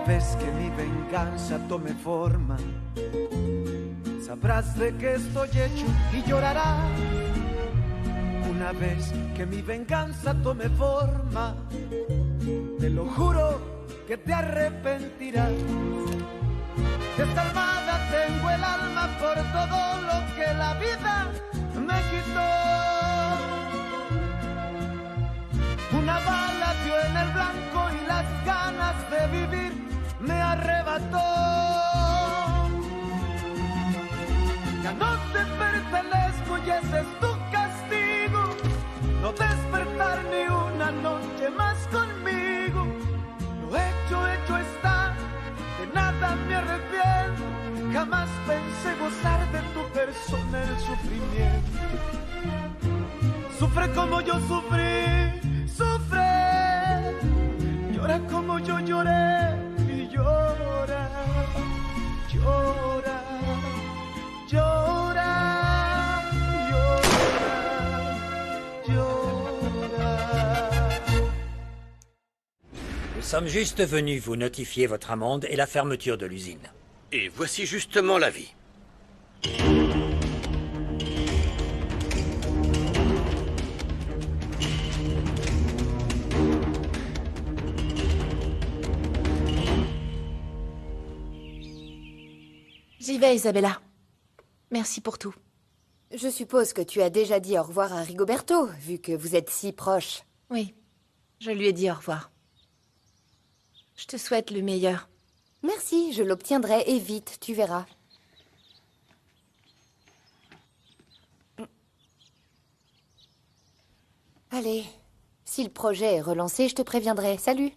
vez que mi venganza tome forma, sabrás de qué estoy hecho y llorarás. Una vez que mi venganza tome forma, te lo juro que te arrepentirás. Desarmada tengo el alma por todo lo que la vida me quitó. Una bala dio en el blanco y las ganas de vivir me arrebató. Ya no te pertenezco y ese es tu castigo, no despertar ni una noche más conmigo. Lo hecho está, de nada me arrepiento. Jamás pensé gozar de tu persona el sufrimiento. Sufre como yo sufrí, sufre. Llora como yo lloré y llora, llora, llora, llora, llora. Nous sommes juste venus vous notifier votre amende et la fermeture de l'usine. Et voici justement l'avis. J'y vais, Isabella. Merci pour tout. Je suppose que tu as déjà dit au revoir à Rigoberto, vu que vous êtes si proches. Oui, je lui ai dit au revoir. Je te souhaite le meilleur. Merci, je l'obtiendrai et vite, tu verras. Allez, si le projet est relancé, je te préviendrai. Salut.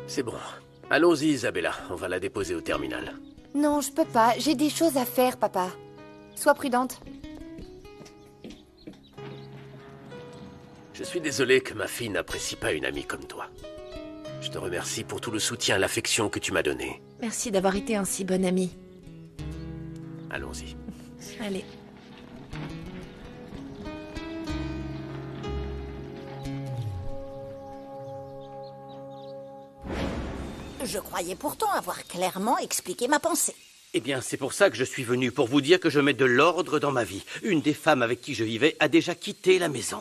C'est bon. Allons-y, Isabella. On va la déposer au terminal. Non, je peux pas. J'ai des choses à faire, papa. Sois prudente. Je suis désolé que ma fille n'apprécie pas une amie comme toi. Je te remercie pour tout le soutien et l'affection que tu m'as donné. Merci d'avoir été un si bon ami. Allons-y. Allez. Je croyais pourtant avoir clairement expliqué ma pensée. Eh bien, c'est pour ça que je suis venu, pour vous dire que je mets de l'ordre dans ma vie. Une des femmes avec qui je vivais a déjà quitté la maison.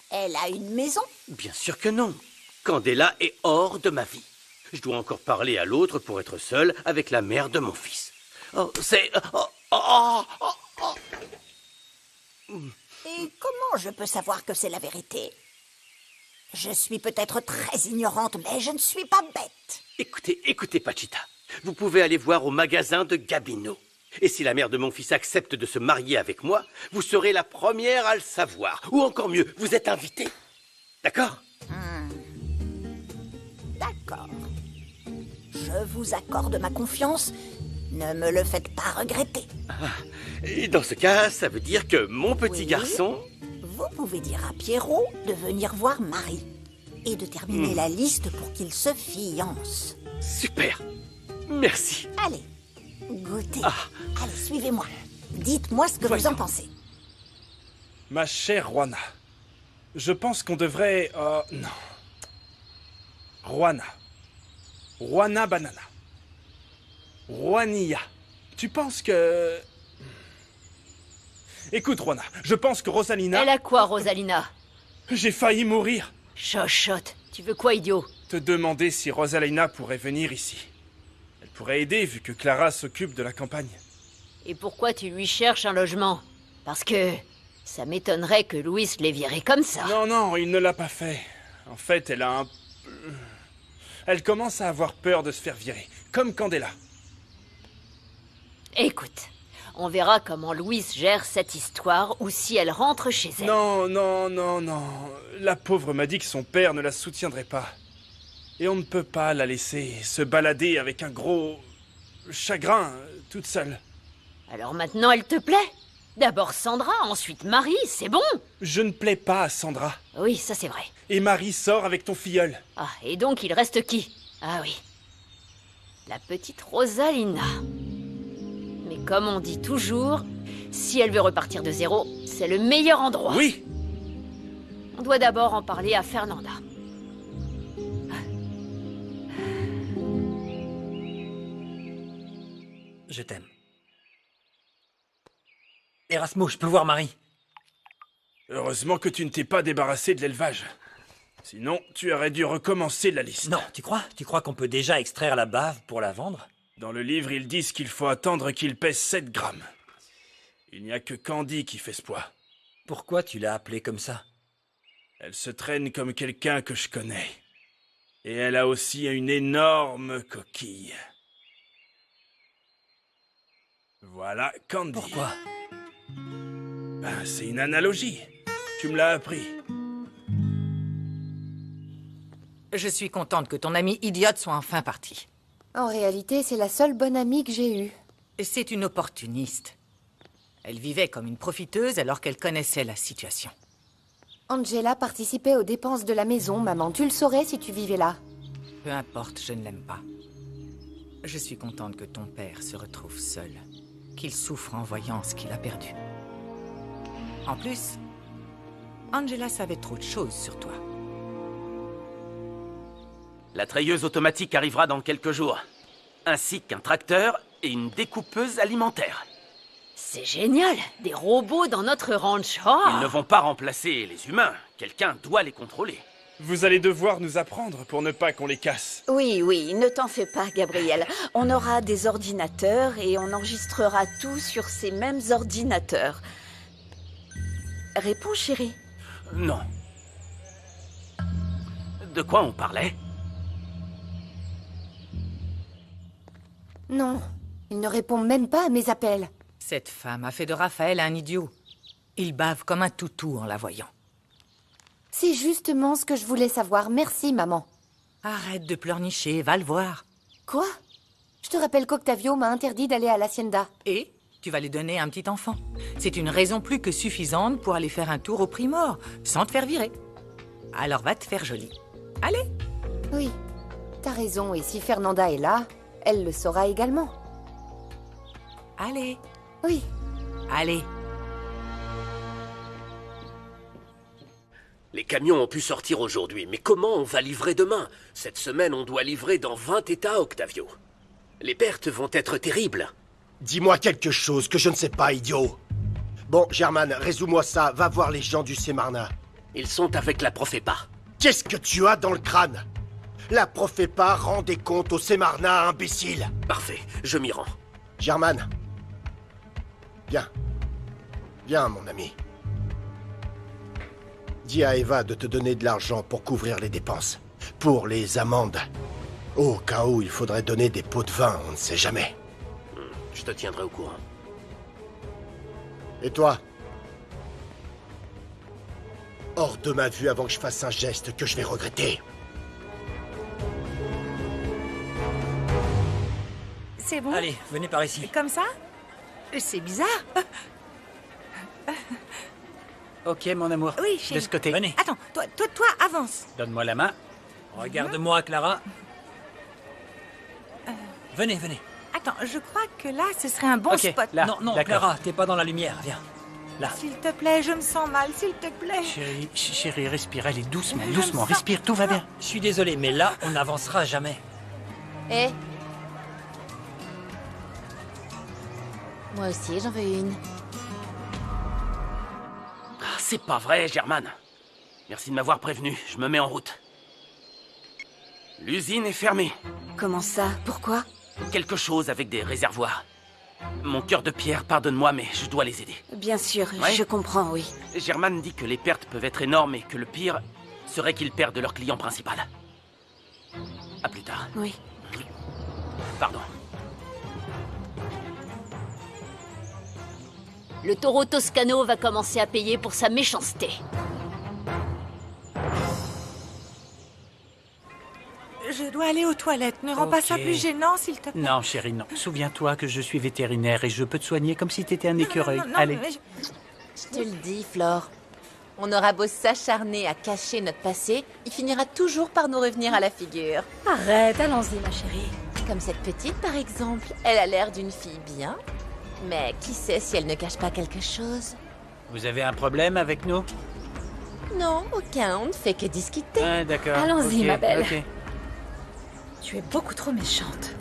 Elle a une maison? Bien sûr que non. Candela est hors de ma vie. Je dois encore parler à l'autre pour être seul avec la mère de mon fils. Oh, c'est... Et comment je peux savoir que c'est la vérité? Je suis peut-être très ignorante, mais je ne suis pas bête. Écoutez, Pachita. Vous pouvez aller voir au magasin de Gabino. Et si la mère de mon fils accepte de se marier avec moi, vous serez la première à le savoir. Ou encore mieux, vous êtes invité. D'accord? D'accord. Je vous accorde ma confiance. Ne me le faites pas regretter. Et dans ce cas, ça veut dire que mon petit garçon... Vous pouvez dire à Pierrot de venir voir Marie. Et de terminer la liste pour qu'il se fiance. Super. Merci. Allez, goûtez. Allez, suivez-moi. Dites-moi ce que vous en pensez. Ma chère Juana, je pense qu'on devrait... non. Juana Banana. Juanilla. Tu penses que... Écoute, Juana, je pense que Rosalina... Elle a quoi, Rosalina? J'ai failli mourir. Chochotte, tu veux quoi, idiot? Te demander si Rosalina pourrait venir ici. Elle pourrait aider, vu que Clara s'occupe de la campagne. Et pourquoi tu lui cherches un logement? Parce que... ça m'étonnerait que Louis l'ait virée comme ça. Non, il ne l'a pas fait. En fait, elle a un... Elle commence à avoir peur de se faire virer, comme Candela. Écoute, on verra comment Louise gère cette histoire ou si elle rentre chez elle. Non. La pauvre m'a dit que son père ne la soutiendrait pas. Et on ne peut pas la laisser se balader avec un gros... chagrin, toute seule. Alors maintenant, elle te plaît? D'abord Sandra, ensuite Marie, c'est bon? Je ne plais pas à Sandra. Oui, ça c'est vrai. Et Marie sort avec ton filleul. Ah, et donc il reste qui? Ah oui. La petite Rosalina. Mais comme on dit toujours, si elle veut repartir de zéro, c'est le meilleur endroit. Oui. On doit d'abord en parler à Fernanda. Je t'aime. Erasmo, je peux voir Marie? Heureusement que tu ne t'es pas débarrassé de l'élevage. Sinon, tu aurais dû recommencer la liste. Non, tu crois? Tu crois qu'on peut déjà extraire la bave pour la vendre? Dans le livre, ils disent qu'il faut attendre qu'il pèse 7 grammes. Il n'y a que Candy qui fait ce poids. Pourquoi tu l'as appelée comme ça? Elle se traîne comme quelqu'un que je connais. Et elle a aussi une énorme coquille. Voilà Candy. Pourquoi? Ben, c'est une analogie. Tu me l'as appris. Je suis contente que ton amie idiote soit enfin partie. En réalité, c'est la seule bonne amie que j'ai eue. C'est une opportuniste. Elle vivait comme une profiteuse alors qu'elle connaissait la situation. Angela participait aux dépenses de la maison, maman. Tu le saurais si tu vivais là. Peu importe, je ne l'aime pas. Je suis contente que ton père se retrouve seul, qu'il souffre en voyant ce qu'il a perdu. En plus, Angela savait trop de choses sur toi. La treilleuse automatique arrivera dans quelques jours, ainsi qu'un tracteur et une découpeuse alimentaire. C'est génial! Des robots dans notre ranch. Oh. Ils ne vont pas remplacer les humains. Quelqu'un doit les contrôler. Vous allez devoir nous apprendre pour ne pas qu'on les casse. Oui, oui, ne t'en fais pas, Gabriel. On aura des ordinateurs et on enregistrera tout sur ces mêmes ordinateurs. Réponds, chérie. Non. De quoi on parlait? Non, il ne répond même pas à mes appels. Cette femme a fait de Raphaël un idiot. Il bave comme un toutou en la voyant. C'est justement ce que je voulais savoir. Merci, maman. Arrête de pleurnicher, va le voir. Quoi? Je te rappelle qu'Octavio m'a interdit d'aller à l'hacienda. Et tu vas lui donner un petit enfant. C'est une raison plus que suffisante pour aller faire un tour au Primor, sans te faire virer. Alors va te faire jolie. Allez. Oui, t'as raison. Et si Fernanda est là, elle le saura également. Allez. Oui. Allez. Les camions ont pu sortir aujourd'hui, mais comment on va livrer demain? Cette semaine, on doit livrer dans 20 États, Octavio. Les pertes vont être terribles. Dis-moi quelque chose que je ne sais pas, idiot. Bon, German, résous-moi ça. Va voir les gens du Semarna. Ils sont avec la Profepa. Qu'est-ce que tu as dans le crâne? La Profepa rend des comptes au Semarna, imbécile. Parfait, je m'y rends. German. Viens. Viens, mon ami. Dis à Eva de te donner de l'argent pour couvrir les dépenses. Pour les amendes. Au cas où il faudrait donner des pots de vin, on ne sait jamais. Je te tiendrai au courant. Et toi? Hors de ma vue avant que je fasse un geste que je vais regretter. C'est bon? Allez, venez par ici. Comme ça? C'est bizarre. Ok, mon amour. Oui, chérie. De ce côté. Venez. Attends, toi, avance. Donne-moi la main. Regarde-moi, Clara. Venez, venez. Attends, je crois que là, ce serait un bon Ok, spot. là. Non, non, d'accord. Clara, t'es pas dans la lumière. Viens. Là. S'il te plaît, je me sens mal, s'il te plaît. Chérie, respire. Allez, doucement, Je doucement. me sens- Respire, tout va bien. Je suis désolé, mais là, on n'avancera jamais. Eh? Moi aussi, j'en veux une. Ah, c'est pas vrai, German. Merci de m'avoir prévenu. Je me mets en route. L'usine est fermée. Comment ça? Pourquoi? Quelque chose avec des réservoirs. Mon cœur de pierre, pardonne-moi, mais je dois les aider. Bien sûr, Ouais. je comprends, oui. German dit que les pertes peuvent être énormes et que le pire serait qu'ils perdent leur client principal. À plus tard. Oui. Pardon. Le taureau Toscano va commencer à payer pour sa méchanceté. Je dois aller aux toilettes. Ne rends pas ça Ok. plus gênant, s'il te plaît. Non, chérie, non. Souviens-toi que je suis vétérinaire et je peux te soigner comme si t'étais un écureuil. Non, Allez. mais Je te le dis, Flore. On aura beau s'acharner à cacher notre passé, il finira toujours par nous revenir à la figure. Arrête, allons-y, ma chérie. Comme cette petite, par exemple. Elle a l'air d'une fille bien. Mais qui sait si elle ne cache pas quelque chose? Vous avez un problème avec nous? Non, aucun. On ne fait que discuter. Ah, d'accord. Allons-y, Ok, ma belle. ok. Tu es beaucoup trop méchante.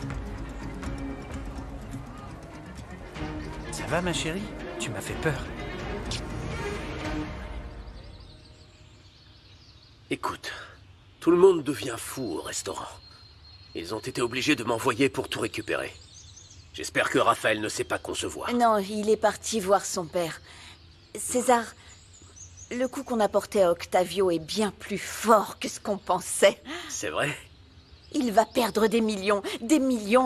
Ça va, ma chérie? Tu m'as fait peur. Écoute, tout le monde devient fou au restaurant. Ils ont été obligés de m'envoyer pour tout récupérer. J'espère que Raphaël ne sait pas concevoir. Non, il est parti voir son père. César, le coup qu'on a porté à Octavio est bien plus fort que ce qu'on pensait. C'est vrai? Il va perdre des millions,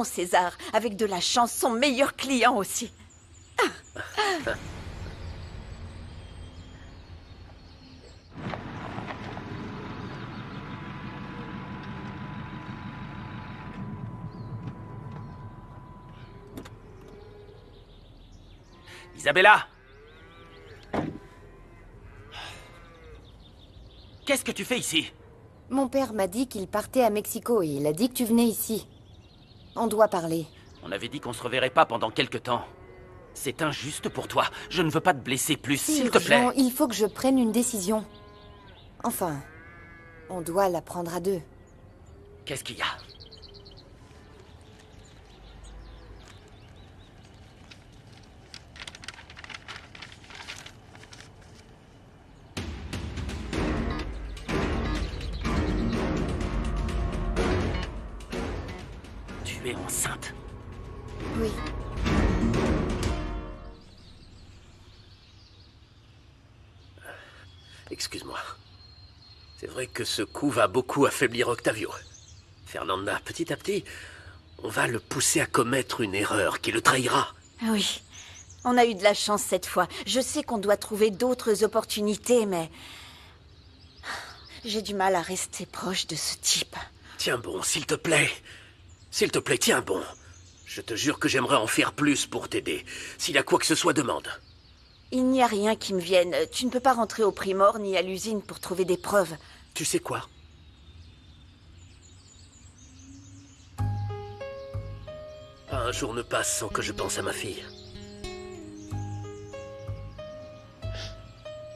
César. Avec de la chance, son meilleur client aussi. Isabella! Qu'est-ce que tu fais ici? Mon père m'a dit qu'il partait à Mexico et il a dit que tu venais ici. On doit parler. On avait dit qu'on se reverrait pas pendant quelque temps. C'est injuste pour toi. Je ne veux pas te blesser plus, s'il te plaît. Urgent, il faut que je prenne une décision. Enfin, on doit la prendre à deux. Qu'est-ce qu'il y a? Tu es enceinte? Oui. Excuse-moi. C'est vrai que ce coup va beaucoup affaiblir Octavio. Fernanda, petit à petit, on va le pousser à commettre une erreur qui le trahira. Oui, on a eu de la chance cette fois. Je sais qu'on doit trouver d'autres opportunités, mais... j'ai du mal à rester proche de ce type. Tiens bon, s'il te plaît. S'il te plaît, tiens bon. Je te jure que j'aimerais en faire plus pour t'aider. S'il y a quoi que ce soit, demande. Il n'y a rien qui me vienne. Tu ne peux pas rentrer au Primor ni à l'usine pour trouver des preuves. Tu sais quoi? Pas un jour ne passe sans que je pense à ma fille.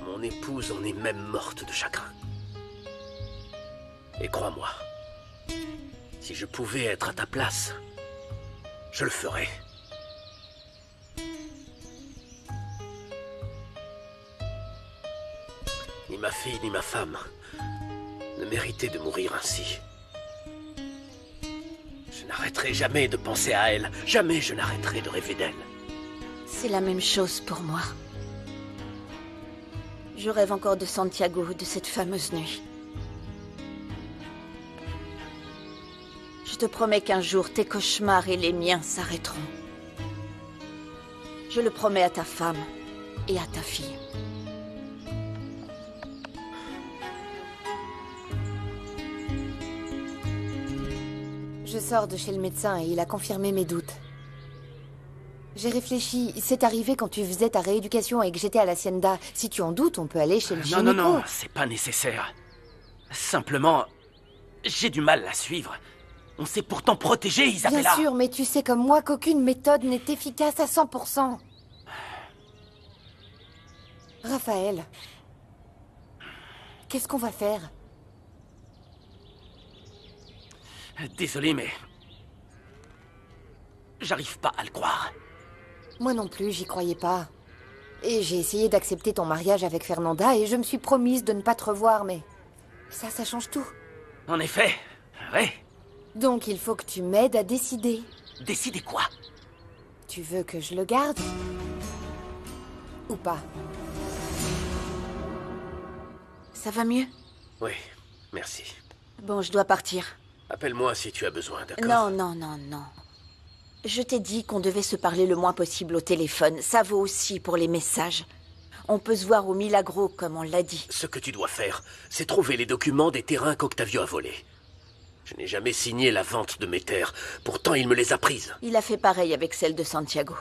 Mon épouse en est même morte de chagrin. Et crois-moi, si je pouvais être à ta place, je le ferais. Ni ma fille ni ma femme ne méritaient de mourir ainsi. Je n'arrêterai jamais de penser à elle. Jamais je n'arrêterai de rêver d'elle. C'est la même chose pour moi. Je rêve encore de Santiago, de cette fameuse nuit. Je te promets qu'un jour, tes cauchemars et les miens s'arrêteront. Je le promets à ta femme et à ta fille. Je sors de chez le médecin et il a confirmé mes doutes. J'ai réfléchi, c'est arrivé quand tu faisais ta rééducation et que j'étais à l'hacienda. Si tu en doutes, on peut aller chez le gynéco. Non, c'est pas nécessaire. Simplement, j'ai du mal à suivre. On s'est pourtant protégé, Isabella. Bien sûr, mais tu sais comme moi qu'aucune méthode n'est efficace à 100%. Raphaël, qu'est-ce qu'on va faire? Désolé, mais... j'arrive pas à le croire. Moi non plus, j'y croyais pas. Et j'ai essayé d'accepter ton mariage avec Fernanda et je me suis promise de ne pas te revoir, mais... ça change tout. En effet, ouais. Donc il faut que tu m'aides à décider. Décider quoi? Tu veux que je le garde? Ou pas? Ça va mieux? Oui, merci. Bon, je dois partir. Appelle-moi si tu as besoin, d'accord? Non. Je t'ai dit qu'on devait se parler le moins possible au téléphone. Ça vaut aussi pour les messages. On peut se voir au Milagro, comme on l'a dit. Ce que tu dois faire, c'est trouver les documents des terrains qu'Octavio a volés. Je n'ai jamais signé la vente de mes terres. Pourtant, il me les a prises. Il a fait pareil avec celle de Santiago.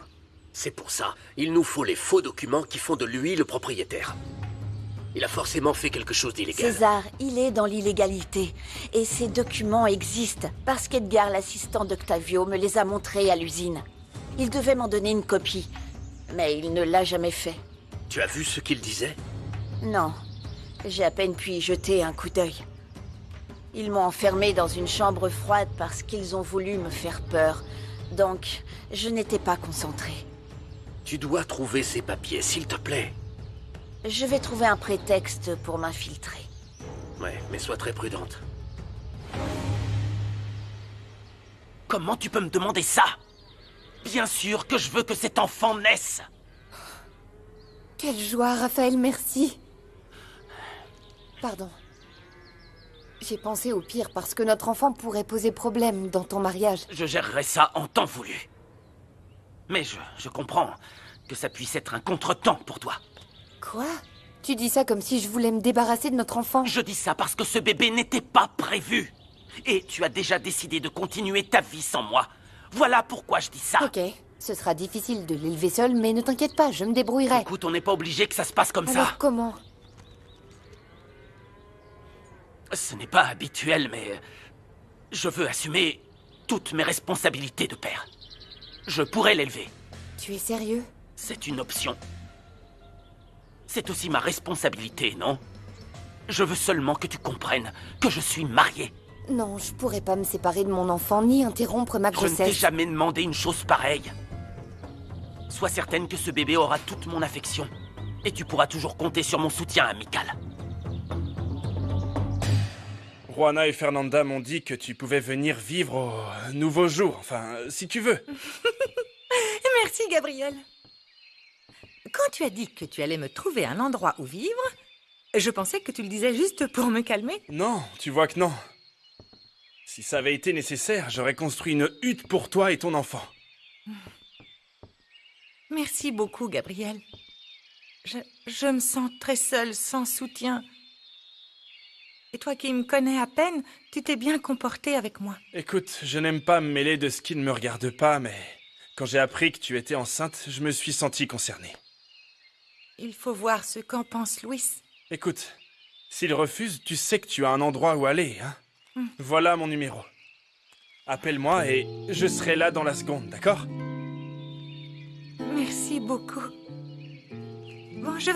C'est pour ça. Il nous faut les faux documents qui font de lui le propriétaire. Il a forcément fait quelque chose d'illégal. César, il est dans l'illégalité. Et ces documents existent parce qu'Edgar, l'assistant d'Octavio, me les a montrés à l'usine. Il devait m'en donner une copie, mais il ne l'a jamais fait. Tu as vu ce qu'il disait? Non. J'ai à peine pu y jeter un coup d'œil. Ils m'ont enfermé dans une chambre froide parce qu'ils ont voulu me faire peur. Donc, je n'étais pas concentrée. Tu dois trouver ces papiers, s'il te plaît. Je vais trouver un prétexte pour m'infiltrer. Ouais, mais sois très prudente. Comment tu peux me demander ça? Bien sûr que je veux que cet enfant naisse. Quelle joie, Raphaël, merci. Pardon. J'ai pensé au pire parce que notre enfant pourrait poser problème dans ton mariage. Je gérerai ça en temps voulu. Mais je comprends que ça puisse être un contretemps pour toi. Quoi? Tu dis ça comme si je voulais me débarrasser de notre enfant. Je dis ça parce que ce bébé n'était pas prévu. Et tu as déjà décidé de continuer ta vie sans moi. Voilà pourquoi je dis ça. Ok, ce sera difficile de l'élever seul, mais ne t'inquiète pas, je me débrouillerai. Écoute, on n'est pas obligé que ça se passe comme Alors ça. comment? Ce n'est pas habituel, mais je veux assumer toutes mes responsabilités de père. Je pourrais l'élever. Tu es sérieux? C'est une option. C'est aussi ma responsabilité, non? Je veux seulement que tu comprennes que je suis marié. Non, je pourrais pas me séparer de mon enfant, ni interrompre ma Je ne t'ai grossesse. jamais demandé une chose pareille. Sois certaine que ce bébé aura toute mon affection. Et tu pourras toujours compter sur mon soutien amical. Juana et Fernanda m'ont dit que tu pouvais venir vivre au nouveau jour, enfin, si tu veux. Merci, Gabriel. Quand tu as dit que tu allais me trouver un endroit où vivre, je pensais que tu le disais juste pour me calmer. Non, tu vois que non. Si ça avait été nécessaire, j'aurais construit une hutte pour toi et ton enfant. Merci beaucoup, Gabriel. Je me sens très seule, sans soutien. Et toi qui me connais à peine, tu t'es bien comporté avec moi. Écoute, je n'aime pas me mêler de ce qui ne me regarde pas, mais quand j'ai appris que tu étais enceinte, je me suis senti concerné. Il faut voir ce qu'en pense Louis. Écoute, s'il refuse, tu sais que tu as un endroit où aller, hein? Voilà mon numéro. Appelle-moi et je serai là dans la seconde, d'accord? Merci beaucoup. Bon, je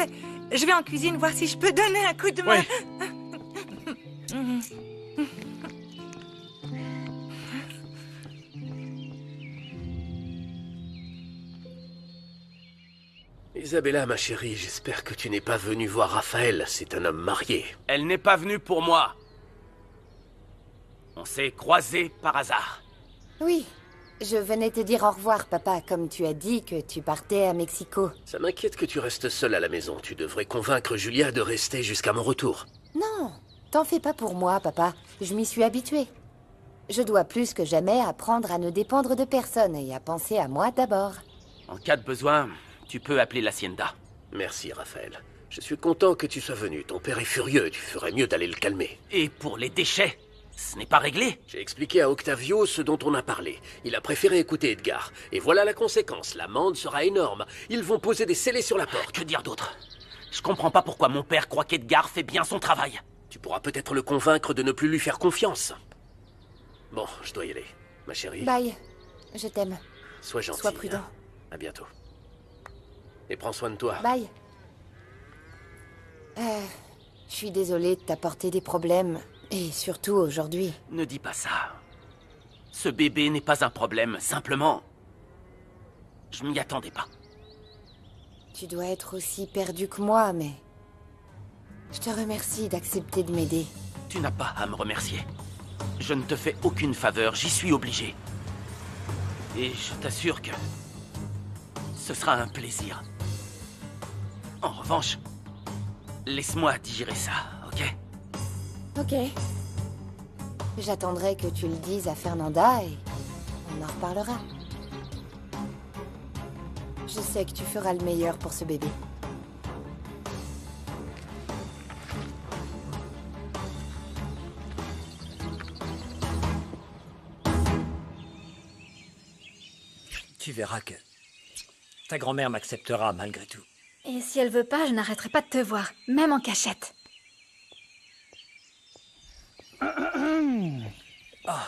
vais en cuisine voir si je peux donner un coup de main. Ouais. Isabella, ma chérie, j'espère que tu n'es pas venue voir Raphaël. C'est un homme marié. Elle n'est pas venue pour moi. On s'est croisés par hasard. Oui, je venais te dire au revoir, papa, comme tu as dit que tu partais à Mexico. Ça m'inquiète que tu restes seule à la maison. Tu devrais convaincre Julia de rester jusqu'à mon retour. Non, t'en fais pas pour moi, papa. Je m'y suis habituée. Je dois plus que jamais apprendre à ne dépendre de personne et à penser à moi d'abord. En cas de besoin, tu peux appeler l'Hacienda. Merci, Raphaël. Je suis content que tu sois venu. Ton père est furieux. Tu ferais mieux d'aller le calmer. Et pour les déchets, ce n'est pas réglé. J'ai expliqué à Octavio ce dont on a parlé. Il a préféré écouter Edgar. Et voilà la conséquence. L'amende sera énorme. Ils vont poser des scellés sur la porte. Que dire d'autre? Je comprends pas pourquoi mon père croit qu'Edgar fait bien son travail. Tu pourras peut-être le convaincre de ne plus lui faire confiance. Bon, je dois y aller. Ma chérie. Bye, je t'aime. Sois gentil. Sois prudent. Hein. À bientôt. Et prends soin de toi. Bye. Je suis désolée de t'apporter des problèmes. Et surtout aujourd'hui. Ne dis pas ça. Ce bébé n'est pas un problème, simplement... Je m'y attendais pas. Tu dois être aussi perdu que moi, mais... Je te remercie d'accepter de m'aider. Tu n'as pas à me remercier. Je ne te fais aucune faveur, j'y suis obligé. Et je t'assure que... ce sera un plaisir. En revanche, laisse-moi digérer ça, ok? Ok. J'attendrai que tu le dises à Fernanda et on en reparlera. Je sais que tu feras le meilleur pour ce bébé. Tu verras que ta grand-mère m'acceptera malgré tout. Et si elle veut pas, je n'arrêterai pas de te voir, même en cachette. Ah,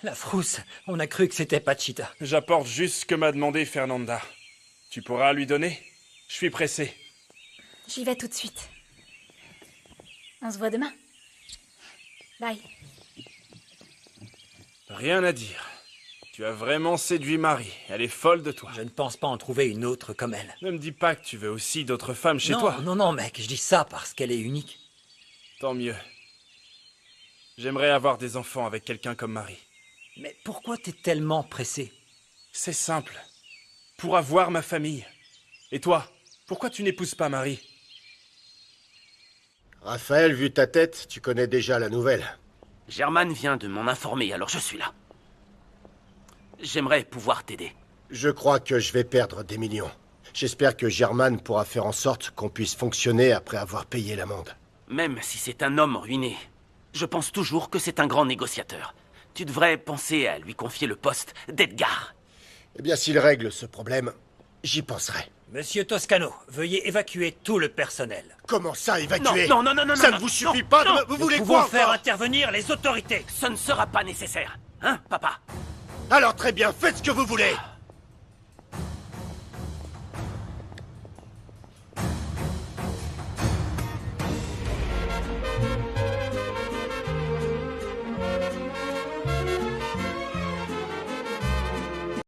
la frousse. On a cru que c'était Pachita. J'apporte juste ce que m'a demandé Fernanda. Tu pourras lui donner? Je suis pressé. J'y vais tout de suite. On se voit demain. Bye. Rien à dire. Tu as vraiment séduit Marie. Elle est folle de toi. Je ne pense pas en trouver une autre comme elle. Ne me dis pas que tu veux aussi d'autres femmes chez Non, toi. non, mec, je dis ça parce qu'elle est unique. Tant mieux. J'aimerais avoir des enfants avec quelqu'un comme Marie. Mais pourquoi t'es tellement pressé? C'est simple. Pour avoir ma famille. Et toi, pourquoi tu n'épouses pas Marie? Raphaël, vu ta tête, tu connais déjà la nouvelle. Germain vient de m'en informer, alors je suis là. J'aimerais pouvoir t'aider. Je crois que je vais perdre des millions. J'espère que Germain pourra faire en sorte qu'on puisse fonctionner après avoir payé l'amende. Même si c'est un homme ruiné, je pense toujours que c'est un grand négociateur. Tu devrais penser à lui confier le poste d'Edgar. Eh bien, s'il règle ce problème, j'y penserai. Monsieur Toscano, veuillez évacuer tout le personnel. Comment ça, évacuer? Non, Ça ne vous suffit pas de... Vous voulez Nous quoi pouvons faire encore? intervenir les autorités. Ce ne sera pas nécessaire, hein, papa? Alors très bien, faites ce que vous voulez.